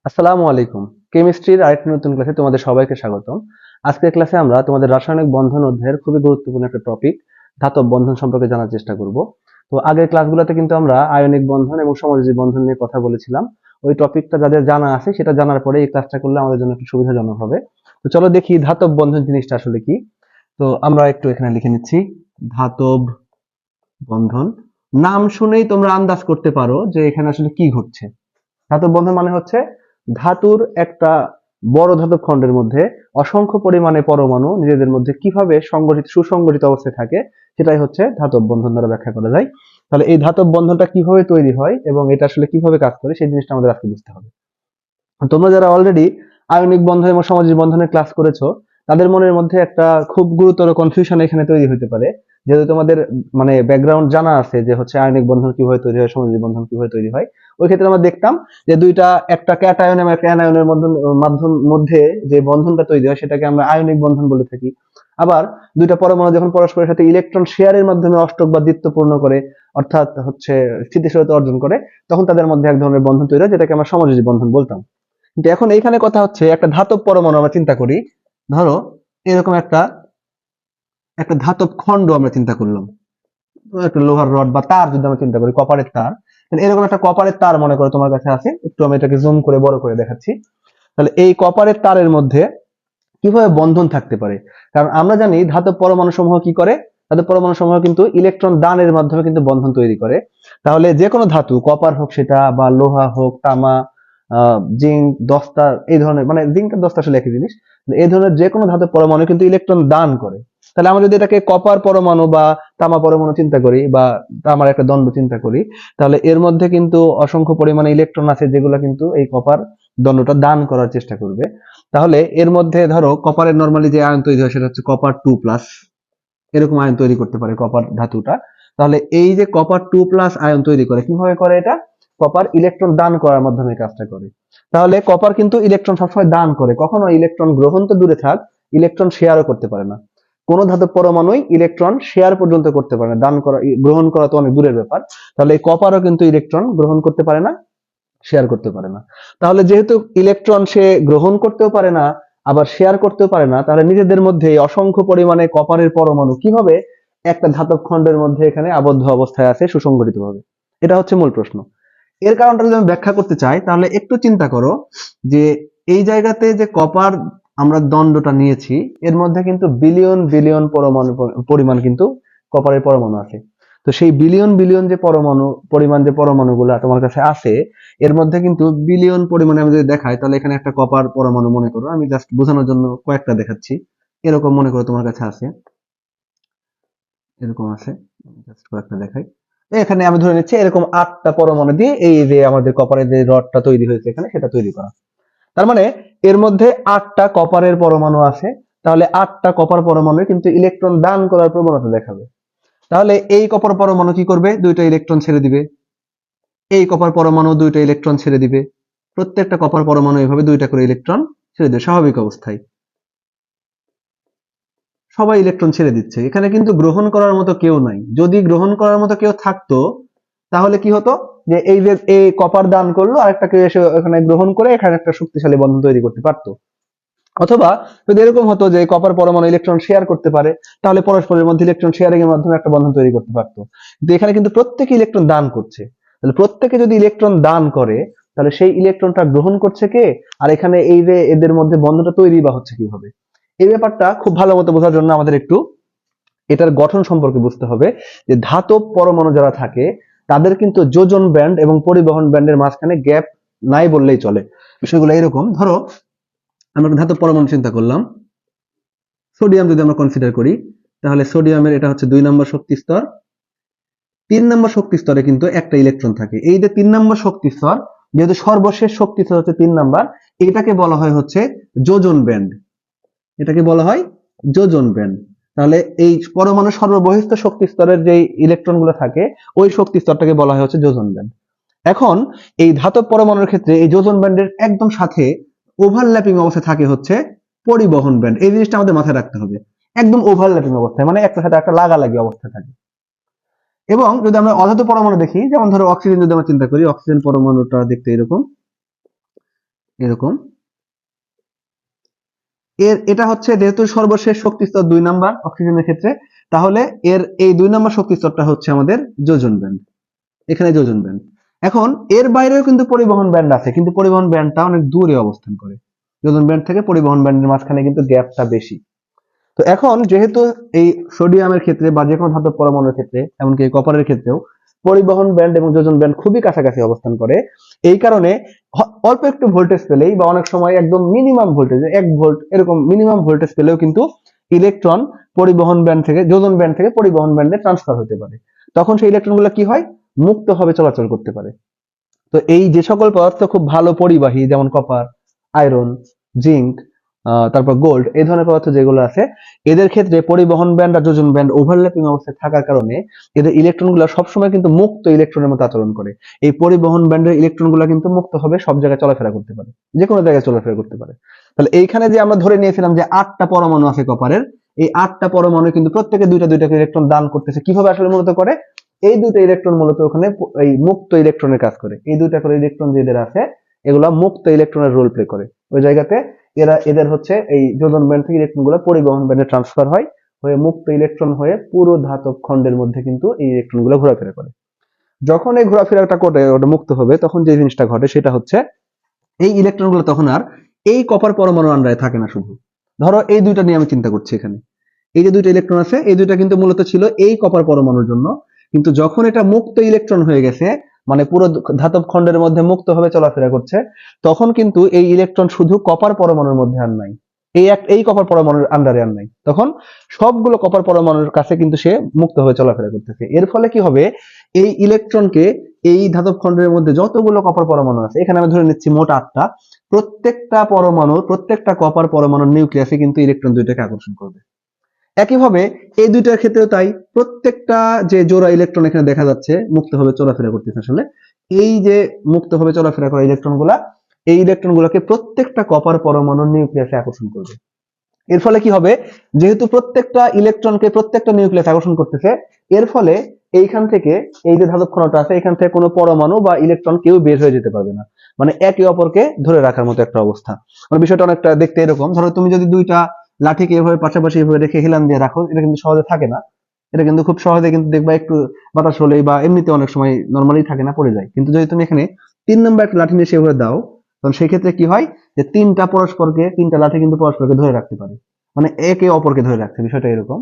আসসালামু আলাইকুম। কেমিস্ট্রির আরেকটি নতুন ক্লাসে তোমাদের সবাইকে স্বাগতম। আজকের ক্লাসে আমরা তোমাদের রাসায়নিক বন্ধন অধ্যায়ের খুবই গুরুত্বপূর্ণ একটা টপিক ধাতব বন্ধন সম্পর্কে জানার চেষ্টা করব। তো আগের ক্লাসগুলোতে কিন্তু আমরা আয়নিক বন্ধন এবং সমযোজী বন্ধন নিয়ে কথা বলেছিলাম। ওই টপিকটা যাদের জানা আছে সেটা জানার পরে এই ক্লাসটা করলে আমাদের জন্য একটু সুবিধাজনক হবে। তো চলো দেখি ধাতব বন্ধন জিনিসটা আসলে কি। তো আমরা একটু এখানে লিখে নিচ্ছি ধাতব বন্ধন। নাম শুনেই তোমরা আন্দাজ করতে পারো যে এখানে আসলে কি ঘটছে। ধাতব বন্ধন মানে হচ্ছে ধাতুর একটা বড় ধাতব খণ্ডের মধ্যে অসংখ্য পরিমাণে পরমাণু নিজেদের মধ্যে কিভাবে সুসংগঠিত অবস্থায় থাকে সেটাই হচ্ছে ধাতব বন্ধন দ্বারা ব্যাখ্যা করা যায়। তাহলে এই ধাতব বন্ধনটা কিভাবে তৈরি হয় এবং এটা আসলে কিভাবে কাজ করে সেই জিনিসটা আমাদের আজকে বুঝতে হবে। তোমরা যারা অলরেডি আয়নিক বন্ধন এবং সমযোজী বন্ধনের ক্লাস করেছো তাদের মনের মধ্যে একটা খুব গুরুতর কনফিউশন এখানে তৈরি হতে পারে, যেহেতু তোমাদের মানে ব্যাকগ্রাউন্ড জানা আছে যে হচ্ছে আয়নিক বন্ধন কিভাবে তৈরি হয়, সমযোজী বন্ধন কিভাবে তৈরি হয়। ওই ক্ষেত্রে আমরা দেখতাম যে একটা ক্যাটায়ন এবং একটা অ্যানায়নের মধ্যে যে বন্ধনটা তৈরি হয় সেটাকে আমরা আয়নিক বন্ধন বলে থাকি। আবার দুইটা পরমাণু যখন পরস্পরের সাথে ইলেকট্রন শেয়ারের মাধ্যমে অষ্টক বা দ্বিত্ব পূর্ণ করে, অর্থাৎ হচ্ছে স্থিতিশীলতা অর্জন করে, তখন তাদের মধ্যে এক ধরনের বন্ধন তৈরি হয় যেটাকে আমরা সমযোজী বন্ধন বলতাম। কিন্তু এখন এইখানে কথা হচ্ছে একটা ধাতব পরমাণু আমরা চিন্তা করি। ধরো এরকম একটা একটা ধাতব খণ্ড আমরা চিন্তা করলাম, একটা লোহার রড বা তার যদি আমরা চিন্তা করি, কপারের তার। তাহলে এরকম একটা কপারের তার মনে করো তোমার কাছে আছে, একটু আমি এটাকে জুম করে বড় করে দেখাচ্ছি। তাহলে এই কপারের তারের মধ্যে কিভাবে বন্ধন থাকতে পারে? কারণ আমরা জানি ধাতব পরমাণু সমূহ কি করে, ধাতব পরমাণু সমূহ কিন্তু ইলেকট্রন দানের মাধ্যমে কিন্তু বন্ধন তৈরি করে। তাহলে যে কোনো ধাতু, কপার হোক সেটা বা লোহা হোক, তামা, জিঙ্ক, দস্তা, এই ধরনের, মানে জিঙ্ক আর দস্তা আসলে একই জিনিস, এই ধরনের যে কোনো ধাতব পরমাণু কিন্তু ইলেকট্রন দান করে। তাহলে আমরা যদি এটাকে কপার পরমাণু বা তামা পরমাণু চিন্তা করি বা তামার একটা দণ্ড চিন্তা করি, তাহলে এর মধ্যে কিন্তু অসংখ্য পরিমাণে ইলেকট্রন আছে যেগুলো কিন্তু এই কপার দণ্ডটা দান করার চেষ্টা করবে। তাহলে এর মধ্যে ধরো কপারের নরমালি যে আয়ন তৈরি হয় সেটা হচ্ছে কপার 2+, এরকম আয়ন তৈরি করতে পারে কপার ধাতুটা। তাহলে এই যে কপার 2+ আয়ন তৈরি করে, কিভাবে করে এটা? কপার ইলেকট্রন দান করার মাধ্যমে কাজটা করে। তাহলে কপার কিন্তু ইলেকট্রন সবসময় দান করে, কখনো ইলেকট্রন গ্রহণ তো দূরে থাক, ইলেকট্রন শেয়ারও করতে পারে না। কোন ধাতব পরমাণুই ইলেকট্রন শেয়ার পর্যন্ত করতে পারে না, দান করা গ্রহণ করা তো অনেক দূরের ব্যাপার। তাহলে এই কপারও কিন্তু ইলেকট্রন গ্রহণ করতে পারে না, শেয়ার করতে পারে না। তাহলে যেহেতু ইলেকট্রন সে গ্রহণ করতেও পারে না, আবার শেয়ার করতেও পারে না, তাহলে নিজেদের মধ্যে অসংখ্য পরিমাণে কপারের পরমাণু কিভাবে একটা ধাতব খণ্ডের মধ্যে এখানে আবদ্ধ অবস্থায় আছে সুসংগঠিত ভাবে? এটা হচ্ছে মূল প্রশ্ন। এর কারণটা যদি আমি ব্যাখ্যা করতে চাই তাহলে একটু চিন্তা করো যে এই জায়গাতে যে কপার আমরা দণ্ডটা নিয়েছি, এর মধ্যে কিন্তু বিলিয়ন বিলিয়ন পরমাণু পরিমাণ কিন্তু কপারের পরমাণু আছে। তো সেই বিলিয়ন বিলিয়ন যে পরিমাণ যে পরমাণুগুলা তোমার কাছে আছে, এর মধ্যে কিন্তু বিলিয়ন পরিমাণে আমি যদি দেখাই, তাহলে এখানে একটা কপার পরমাণু মনে করো, আমি জাস্ট বোঝানোর জন্য কয়েকটা দেখাচ্ছি। এরকম মনে করো তোমার কাছে আছে, এরকম আছে, জাস্ট কয়েকটা দেখাই। এখানে আমি ধরে নিচ্ছি এরকম 8টা পরমাণু দিয়ে এই যে আমাদের কপারের যে রডটা তৈরি হয়েছে এখানে সেটা তৈরি করা। তার মানে এর মধ্যে 8টা কপারের পরমাণু আছে। তাহলে 8টা কপার পরমাণু কিন্তু ইলেকট্রন দান করার প্রবণতা দেখাবে। তাহলে এই কপার পরমাণু কি করবে? দুইটা ইলেকট্রন ছেড়ে দিবে। এই কপার পরমাণু দুইটা ইলেকট্রন ছেড়ে দিবে। প্রত্যেকটা কপার পরমাণু এভাবে দুইটা করে ইলেকট্রন ছেড়ে দেবে স্বাভাবিক অবস্থায়। সবাই ইলেকট্রন ছেড়ে দিচ্ছে, এখানে কিন্তু গ্রহণ করার মতো কেউ নাই। যদি গ্রহণ করার মতো কেউ থাকতো তাহলে কি হতো, যে এই যে এই কপার দান করলো, আরেকটা কেউ এসে এখানে গ্রহণ করে এখানে একটা শক্তিশালী বন্ধন তৈরি করতে পারতো। অথবা যদি এরকম হতো যে কপার পরমাণু ইলেকট্রন শেয়ার করতে পারে, তাহলে পরস্পরের মধ্যে ইলেকট্রন শেয়ারিং এর মাধ্যমে একটা বন্ধন তৈরি করতে পারতো। কিন্তু এখানে কিন্তু প্রত্যেকে ইলেকট্রন দান করছে। তাহলে প্রত্যেকে যদি ইলেকট্রন দান করে, তাহলে সেই ইলেকট্রনটা গ্রহণ করছে কে? আর এখানে এই যে এদের মধ্যে বন্ধনটা তৈরি বা হচ্ছে কিভাবে? এই ব্যাপারটা খুব ভালো মতো বোঝার জন্য আমাদের একটু এটার গঠন সম্পর্কে বুঝতে হবে। যে ধাতব পরমাণু যারা থাকে তাদের কিন্তু যোজন ব্যান্ড এবং পরিবহন ব্যান্ডের মাঝখানে গ্যাপ নাই বললেই চলে। বিষয়গুলো এরকম, ধরো আমরা একটা ধাতব পরমাণু চিন্তা করলাম, সোডিয়াম যদি আমরা কনসিডার করি, তাহলে সোডিয়ামের এটা হচ্ছে 2 নম্বর শক্তি স্তর। 3 নম্বর শক্তি স্তরে কিন্তু একটা ইলেকট্রন থাকে। এই যে 3 নম্বর শক্তি স্তর, যেহেতু সর্বশেষ শক্তি স্তর হচ্ছে 3 নাম্বার, এটাকে বলা হয় হচ্ছে যোজন ব্যান্ড। এটাকে বলা হয় যোজন ব্যান্ড। তাহলে এই পরমাণু সর্ববহিস্থ শক্তি স্তরের যে ইলেকট্রন গুলো থাকে, ওই শক্তি স্তরটাকে বলা হয় হচ্ছে যোজন ব্যান্ড। এখন এই ধাতব পরমাণুর ক্ষেত্রে এই যোজন ব্যান্ডের একদম সাথে ওভারল্যাপিং অবস্থায় থাকে হচ্ছে পরিবহন ব্যান্ড। এই জিনিসটা আমাদের মাথায় রাখতে হবে, একদম ওভারল্যাপিং অবস্থায়, মানে একটা সাথে একটা লাগালাগি অবস্থায় থাকে। এবং যদি আমরা অধাতু পরমাণু দেখি, যেমন ধরো অক্সিজেন যদি আমরা চিন্তা করি, অক্সিজেন পরমাণুটা দেখতে এরকম। এরকম। এটা হচ্ছে যেহেতু সর্বশেষ শক্তি স্তর 2 নাম্বার অক্সিজেনের ক্ষেত্রে, তাহলে এর এই 2 নাম্বার শক্তি স্তরটা হচ্ছে আমাদের যোজন ব্যান্ড। এখানে যোজন ব্যান্ড। এখন এর বাইরেও কিন্তু পরিবহন ব্যান্ড আছে, কিন্তু পরিবহন ব্যান্ডটা অনেক দূরে অবস্থান করে। যোজন ব্যান্ড থেকে পরিবহন ব্যান্ডের মাঝখানে কিন্তু গ্যাপটা বেশি। তো এখন যেহেতু এই সোডিয়ামের ক্ষেত্রে বা যে কোনো ধাতব পরমাণুর ক্ষেত্রে, এমনকি কপারের ক্ষেত্রেও পরিবহন ব্যান্ড এবং যোজন ব্যান্ড খুবই কাছাকাছি অবস্থান করে, এই কারণে অল্প একটু ভোল্টেজ পেলেই বা অনেক সময় একদম মিনিমাম ভোল্টেজ 1 ভোল্ট এরকম মিনিমাম ভোল্টেজ পেলেও কিন্তু ইলেকট্রন পরিবহন ব্যান্ড থেকে যোজন ব্যান্ড থেকে পরিবহন ব্যান্ডে ট্রান্সফার হতে পারে। তখন সেই ইলেকট্রনগুলো কি হয়, মুক্তভাবে চলাচল করতে পারে। তো এই যে সকল পদার্থ খুব ভালো পরিবাহী, যেমন কপার, আয়রন, জিঙ্ক, তারপর গোল্ড, এই ধরনের পদার্থ যেগুলো আছে, এদের ক্ষেত্রে পরিবহন ব্যান্ড আর যোজন ব্যান্ড ওভারল্যাপিং অবস্থায় থাকার কারণে এদের ইলেকট্রনগুলো সবসময় কিন্তু মুক্ত ইলেকট্রনের মতো আচরণ করে। এই পরিবহন ব্যান্ডের ইলেকট্রনগুলো কিন্তু মুক্তভাবে সব জায়গায় চলাফেরা করতে পারে, যে কোনো জায়গায় চলাফেরা করতে পারে। তাহলে এইখানে যে আমরা ধরে নিয়েছিলাম যে 8টা পরমাণু আছে কপারের, এই 8টা পরমাণু কিন্তু প্রত্যেকে দুইটা দুইটা করে ইলেকট্রন দান করতেছে। কিভাবে আসলে মূলত করে, এই দুটো ইলেকট্রন মূলত ওখানে এই মুক্ত ইলেকট্রনের কাজ করে। এই দুইটা করে ইলেকট্রন যেদের আছে, এগুলা মুক্ত ইলেকট্রনের রোল প্লে করে ওই জায়গাতে। এদের হচ্ছে এই যোজন ব্যান্ড থেকে ইলেকট্রন গুলো পরিবহন ব্যান্ডে ট্রান্সফার হয়, হয়ে মুক্ত ইলেকট্রন হয়ে পুরো ধাতব খণ্ডের মধ্যে কিন্তু এই ইলেকট্রন গুলো ঘোরাফেরা করে। যখন এই ঘোরাফেরাটা করে ওটা মুক্ত হবে, তখন যে জিনিসটা ঘটে সেটা হচ্ছে এই ইলেকট্রন গুলো তখন আর এই কপার পরমাণুর আন্ডারে থাকে না। শুধু ধরো এই দুইটা নিয়ে আমি চিন্তা করছি, এখানে এই যে দুইটা ইলেকট্রন আছে, এই দুইটা কিন্তু মূলত ছিল এই কপার পরমাণুর জন্য, কিন্তু যখন এটা মুক্ত ইলেকট্রন হয়ে গেছে, মানে পুরো ধাতব খণ্ডের মধ্যে মুক্তভাবে চলাফেরা করছে, তখন কিন্তু এই ইলেকট্রন শুধু কপার পরমাণুর মধ্যে আর নাই, এই কপার পরমাণুর আন্ডারে আর নাই। তখন সবগুলো কপার পরমাণুর কাছে কিন্তু সে মুক্তভাবে চলাফেরা করতেছে। এর ফলে কি হবে, এই ইলেকট্রনকে এই ধাতব খণ্ডের মধ্যে যতগুলো কপার পরমাণু আছে, এখানে আমি ধরে নিচ্ছি মোট 8টা, প্রত্যেকটা পরমাণুর প্রত্যেকটা কপার পরমাণুর নিউক্লিয়াসে কিন্তু ইলেকট্রন দুইটাকে আকর্ষণ করবে। একইভাবে এই দুইটার ক্ষেত্রেও তাই, প্রত্যেকটা যে জোড়া ইলেকট্রন এখানে দেখা যাচ্ছে মুক্তভাবে চলাফেরা করতেছে, আসলে এই যে মুক্তভাবে চলাফেরা করা ইলেকট্রন গুলা, এই ইলেকট্রন গুলাকে প্রত্যেকটা কপার পরমাণুর নিউক্লিয়াসে আকর্ষণ করবে। এর ফলে কি হবে, যেহেতু প্রত্যেকটা ইলেকট্রনকে প্রত্যেকটা নিউক্লিয়াস আকর্ষণ করতেছে, এর ফলে এইখান থেকে এই যে ধাতব কণাটা আছে, এখান থেকে কোনো পরমাণু বা ইলেকট্রন কেউ বের হয়ে যেতে পারবে না। মানে একে অপরকে ধরে রাখার মতো একটা অবস্থা। মানে বিষয়টা অনেকটা দেখতে এরকম, ধরো তুমি যদি দুইটা লাঠিকে এভাবে পাশাপাশি এভাবে রেখে হেলান দিয়ে রাখো, এটা কিন্তু সহজে থাকে না। এটা কিন্তু খুব সহজে কিন্তু দেখবা একটু বাতাস হলেই বা এমনিতে অনেক সময় নর্মালি থাকে না, পড়ে যায়। কিন্তু যদি তুমি এখানে 3 নম্বর একটা লাঠি নিয়ে সেভাবে দাও, তখন সেই ক্ষেত্রে কি হয়, যে তিনটা লাঠি কিন্তু পরস্পরকে ধরে রাখতে পারে, মানে একে অপরকে ধরে রাখছে। বিষয়টা এরকম।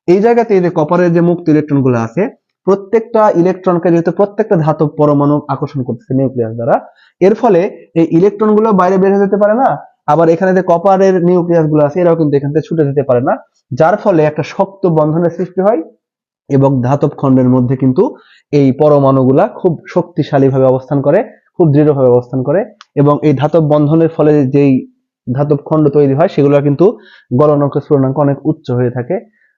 এই জায়গাতে এই যে কপারের যে মুক্ত ইলেকট্রন গুলো আছে, প্রত্যেকটা ইলেকট্রনকে যেহেতু প্রত্যেকটা ধাতব পরমাণু আকর্ষণ করতেছে নিউক্লিয়াস দ্বারা, এর ফলে এই ইলেকট্রন গুলো বাইরে বের হয়ে যেতে পারে না। আবার এখানে যে কপারের নিউক্লিয়াস গুলো আছে, এরাও কিন্তু এখান থেকে ছুটে যেতে পারে না, যার ফলে একটা শক্ত বন্ধনের সৃষ্টি হয় এবং ধাতব খণ্ডের মধ্যে কিন্তু এই পরমাণুগুলা খুব শক্তিশালী ভাবে অবস্থান করে, খুব দৃঢ়ভাবে অবস্থান করে। এবং এই ধাতব বন্ধনের ফলে যেই ধাতব খণ্ড তৈরি হয়, সেগুলো কিন্তু গলনাঙ্ক স্ফুটনাঙ্ক অনেক উচ্চ হয়ে থাকে।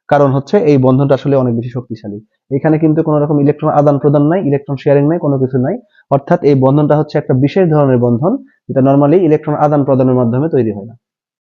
কারণ হচ্ছে এই বন্ধনটা আসলে অনেক বেশি শক্তিশালী। এখানে কিন্তু কোনো রকম ইলেকট্রন আদান প্রদান নাই, ইলেকট্রন শেয়ারিং নাই, কোনো কিছু নাই। অর্থাৎ এই বন্ধনটা হচ্ছে একটা বিশেষ ধরনের বন্ধন, যেটা নর্মালি ইলেকট্রন আদান প্রদানের মাধ্যমে তৈরি হয় না।